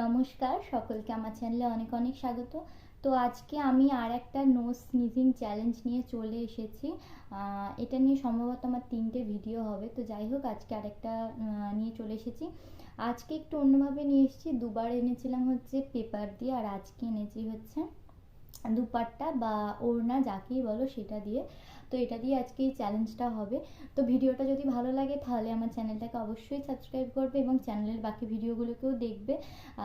নমস্কার সকলকে আমার চ্যানেলে অনেক অনেক স্বাগত। তো আজকে আমি আর একটা নো স্নিজিং চ্যালেঞ্জ নিয়ে চলে এসেছি। এটা নিয়ে সম্ভবত আমার 3টে ভিডিও হবে। তো যাই হোক, আজকে আরেকটা নিয়ে চলে এসেছি। আজকে একটু অন্যভাবে নিয়ে এসেছি। দুবার এনেছিলাম হচ্ছে পেপার দিয়ে, আর আজকে এনেছি হচ্ছে দুপাট্টা বা ওড়না, যাকেই বলো সেটা দিয়ে। তো এটা দিয়ে আজকে এই চ্যালেঞ্জটা হবে। তো ভিডিওটা যদি ভালো লাগে তাহলে আমার চ্যানেলটাকে অবশ্যই সাবস্ক্রাইব করবে এবং চ্যানেলের বাকি ভিডিওগুলোকেও দেখবে।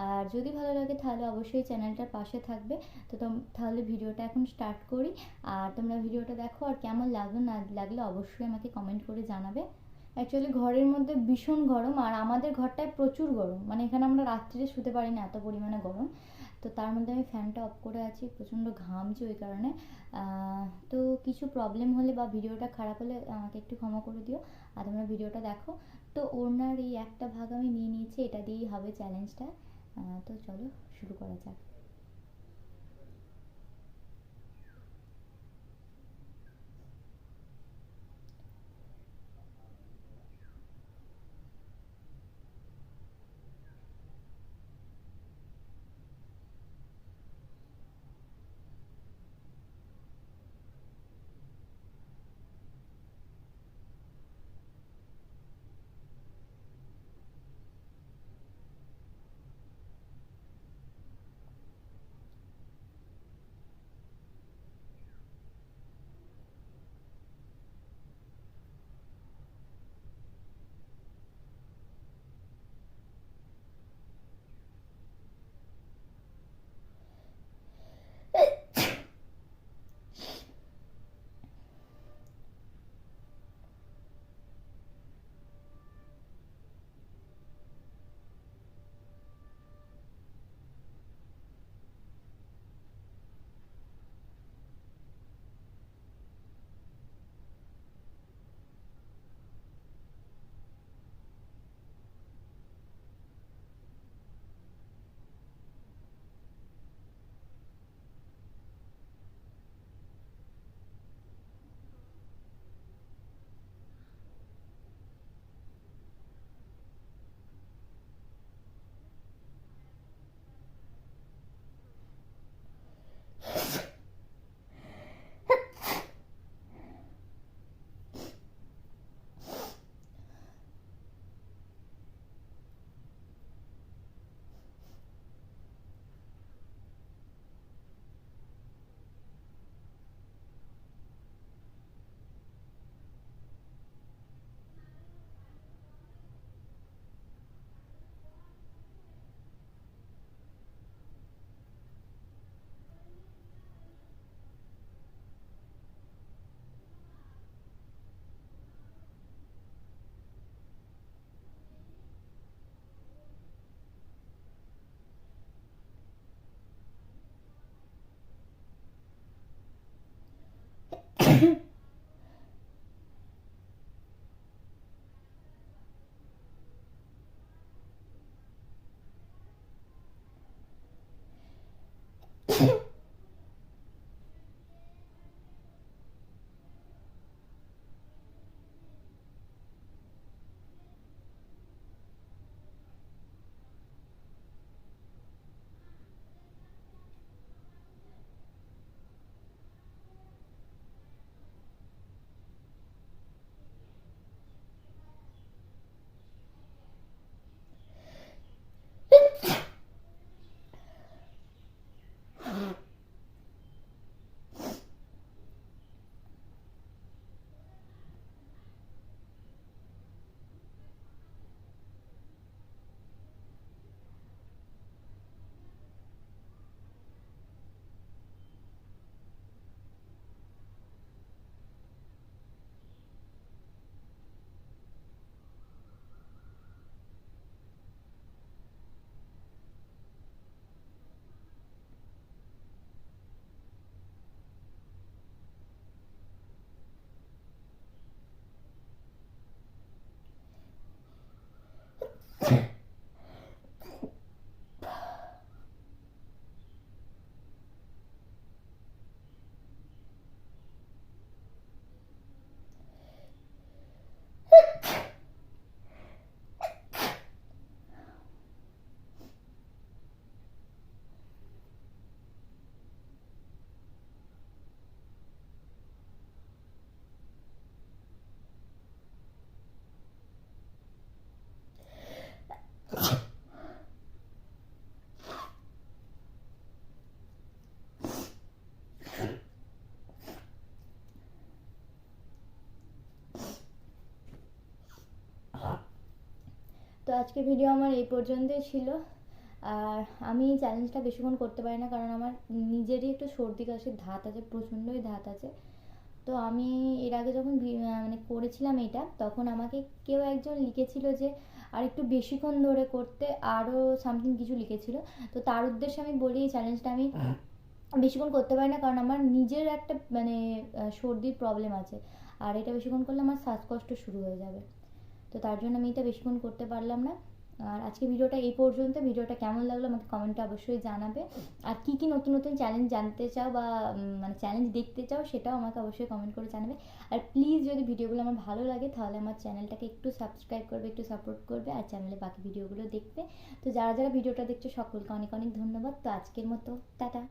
আর যদি ভালো লাগে তাহলে অবশ্যই চ্যানেলটার পাশে থাকবে। তো তাহলে ভিডিওটা এখন স্টার্ট করি। আর তোমরা ভিডিওটা দেখো, আর কেমন লাগলো না লাগলে অবশ্যই আমাকে কমেন্ট করে জানাবে। অ্যাকচুয়ালি ঘরের মধ্যে ভীষণ গরম, আর আমাদের ঘরটায় প্রচুর গরম, মানে এখানে আমরা রাত্রিরে শুতে পারি না, এত পরিমাণে গরম। তো তার মধ্যে আমি ফ্যানটা অফ করে আছি, প্রচণ্ড ঘামছি ওই কারণে। তো কিছু প্রবলেম হলে বা ভিডিওটা খারাপ হলে আমাকে একটু ক্ষমা করে দিও। আর তোমরা ভিডিওটা দেখো। তো ওড়নার এই একটা ভাগ আমি নিয়ে নিয়েছি, এটা দিয়েই হবে চ্যালেঞ্জটা। তো চলো শুরু করা যাক। আজকের ভিডিও আমার এই পর্যন্তই ছিল। আর আমি এই চ্যালেঞ্জটা বেশিক্ষণ করতে পারি না, কারণ আমার নিজেরই একটু সর্দি কাশির ধাত আছে, প্রচণ্ডই ধাত আছে। তো আমি এর আগে যখন মানে করেছিলাম এটা, তখন আমাকে কেউ একজন লিখেছিল যে আর একটু বেশিক্ষণ ধরে করতে, আরও সামথিং কিছু লিখেছিল। তো তার উদ্দেশ্যে আমি বলি এই চ্যালেঞ্জটা আমি বেশিক্ষণ করতে পারি না, কারণ আমার নিজের একটা মানে সর্দির প্রবলেম আছে, আর এটা বেশিক্ষণ করলে আমার শ্বাসকষ্ট শুরু হয়ে যাবে। তো তার জন্য আমি এটা বেশিক্ষণ করতে পারলাম না। আর আজকে ভিডিওটা এই পর্যন্ত। ভিডিওটা কেমন লাগলো আমাকে কমেন্টে অবশ্যই জানাবে। আর কী কী নতুন নতুন চ্যালেঞ্জ জানতে চাও বা মানে চ্যালেঞ্জ দেখতে চাও, সেটাও আমাকে অবশ্যই কমেন্ট করে জানাবে। আর প্লিজ যদি ভিডিওগুলো আমার ভালো লাগে তাহলে আমার চ্যানেলটাকে একটু সাবস্ক্রাইব করবে, একটু সাপোর্ট করবে, আর চ্যানেলে বাকি ভিডিওগুলো দেখবে। তো যারা যারা ভিডিওটা দেখছো সকলকে অনেক অনেক ধন্যবাদ। তো আজকের মতো টাটা।